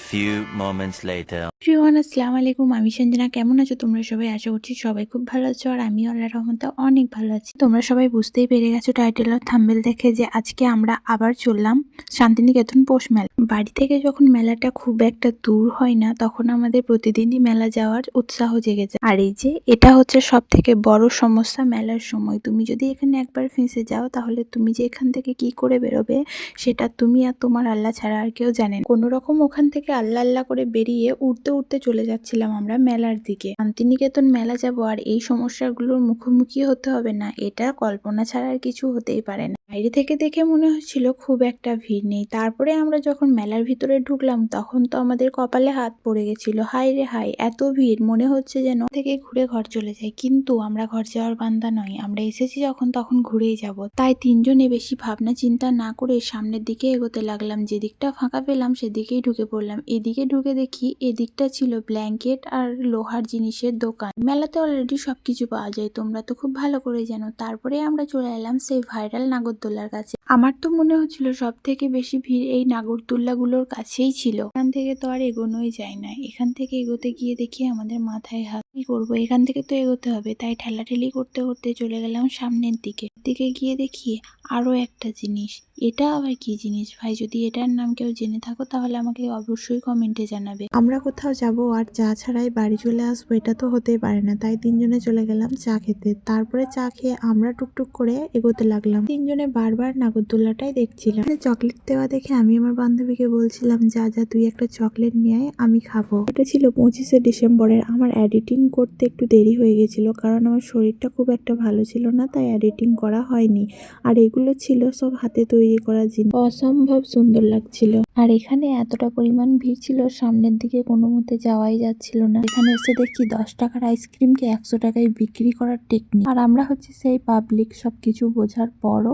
few moments later. Everyone আসসালামু আলাইকুম। আমি সঞ্জনা। কেমন আছো তোমরা সবাই? আশা করছি সবাই খুব ভালো আছো আর আমি আল্লাহর রহমতে অনেক ভালো আছি। তোমরা সবাই বুঝতেই পেরে গেছো টাইটেল আর থাম্বনেল দেখে যে আজকে আমরা আবার চললাম শান্তিনিকেতন পৌষ মেলা। বাড়ি থেকে যখন মেলাটা খুব একটা দূর হয় না তখন আমাদের প্রতিদিনই মেলা যাওয়ার উৎসাহ জেগে যায়। আর এই যে এটা হচ্ছে সব থেকে বড় সমস্যা মেলার সময়। তুমি যদি এখানে একবার ফেঁসে যাও তাহলে তুমি যে এখান থেকে কি করে বেরোবে সেটা তুমি আর তোমার আল্লাহ ছাড়া আর কেউ জানেন। কোনো রকম ওখান থেকে আল্লাহ আল্লাহ করে বেরিয়ে উঠতে উঠতে চলে যাচ্ছিলাম আমরা মেলার দিকে। শান্তিনিকেতন মেলা যাবো আর এই সমস্যাগুলোর মুখোমুখি হতে হবে না, এটা কল্পনা ছাড়া আর কিছু হতেই পারে না। বাইরে থেকে দেখে মনে হচ্ছিল খুব একটা ভিড় নেই, তারপরে আমরা যখন মেলার ভিতরে ঢুকলাম তখন তো আমাদের কপালে হাত পড়ে গেছিল। হাই রে হাই, এত ভিড়, মনে হচ্ছে যেন থেকে ঘুরে ঘর চলে যায়। কিন্তু আমরা ঘর যাওয়ার বান্দা নয়, আমরা এসেছি যখন তখন ঘুরেই যাব। তাই তিনজনে বেশি ভাবনা চিন্তা না করে সামনের দিকে এগোতে লাগলাম। যেদিকটা ফাঁকা পেলাম সেদিকেই ঢুকে পড়লাম। এদিকে ঢুকে দেখি এদিকটা ছিল ব্ল্যাঙ্কেট আর লোহার জিনিসের দোকান। মেলাতে অলরেডি সবকিছু পাওয়া যায়, তোমরা তো খুব ভালো করে জানো। তারপরে আমরা চলে এলাম সেই ভাইরাল নাগরদোলার কাছে। আমার তো মনে হচ্ছিল সব থেকে বেশি ভিড় এই নাগরদোল্লাগুলোর কাছেই ছিল। এখান থেকে তো আর এগোনোই যায় না। এখান থেকে এগোতে গিয়ে দেখি আমাদের মাথায় হাত। কি করবো, এখান থেকে তো এগোতে হবে, তাই ঠেলাঠেলি করতে করতে চলে গেলাম সামনের দিকে গিয়ে দেখি আরো একটা জিনিস। এটা আবার কি জিনিস ভাই? যদি এটার নাম কেউ জেনে থাকো তাহলে আমাকে অবশ্যই কমেন্টে জানাবে। আমরা কোথাও যাব আর চা ছাড়াই বাড়ি চলে আসবো এটা তো হতেই পারে না, তাই তিনজনে চলে গেলাম চা খেতে। তারপরে চা খেয়ে আমরা টুকটুক করে এগোতে লাগলাম। তিনজনে বারবার নাগরদোল্লাটাই দেখছিলাম। চকলেট দেওয়া দেখে আমি আমার বান্ধবীকে বলছিলাম, যা যা তুই একটা চকলেট নিয়ে আয়, আমি খাবো। এটা ছিল 25শে ডিসেম্বরের। আমার এডিটিং করতে একটু দেরি হয়ে গেছিল কারণ আমার শরীরটা খুব একটা ভালো ছিল না, তাই এডিটিং করা হয়নি। আর এগুলো ছিল সব হাতে তৈরি করা জিনিস, অসম্ভব সুন্দর লাগছিল। আর এখানে এতটা পরিমাণ ভিড় ছিল সামনের দিকে কোনো মতে যাওয়াই যাচ্ছিল না। এখানে এসে দেখি 10 টাকার আইসক্রিমকে 100 টাকায় বিক্রি করার টেকনিক। আর আমরা হচ্ছে সেই পাবলিক, সবকিছু বোঝার পরও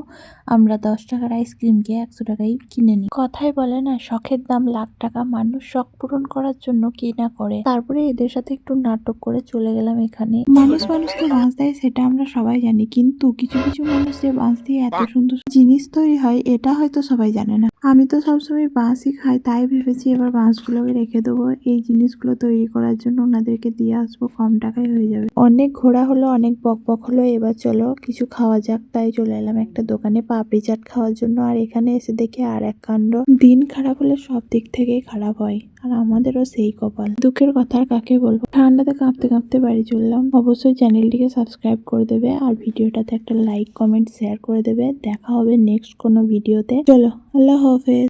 আমরা 10 টাকার আইসক্রিমকে 100 টাকায় কিনে নিই। কথায় বলে না, শখের দাম লাখ টাকা। মানুষ শখ পূরণ করার জন্য কি না করে। তারপরে এদের সাথে একটু নাটক করে চলে গেলাম এখানে। মানুষকে বাঁশ দেয় সেটা আমরা সবাই জানি, কিন্তু কিছু কিছু মানুষ যে বাঁশ দিয়ে এত সুন্দর জিনিস তৈরি হয় এটা হয়তো সবাই জানে না। আমি তো সবসময় বাঁশই খাই, তাই ভেবেছি এবার বাঁশগুলোকে রেখে দেবো, এই জিনিসগুলো তৈরি করার জন্য ওনাদেরকে দিয়ে আসবো, কম টাকায় হয়ে যাবে। অনেক ঘোরা হলো, অনেক বকবক হলো, এবার চলো কিছু খাওয়া যাক। তাই চলে এলাম একটা দোকানে পাপড়ি চাট খাওয়ার জন্য। আর এখানে এসে দেখে আর এক কাণ্ড। দিন খারাপ হলে সব দিক থেকেই খারাপ হয়, আর আমাদেরও সেই কপাল। দুঃখের কথা আর কাকে বলবো। ঠান্ডাতে কাঁপতে কাঁপতে বাড়ি চললাম। অবশ্যই চ্যানেলটিকে সাবস্ক্রাইব করে দেবে আর ভিডিওটাতে একটা লাইক কমেন্ট শেয়ার করে দেবে। দেখা হবে নেক্সট কোনো ভিডিওতে। চলো, আল্লাহ হাফেজ।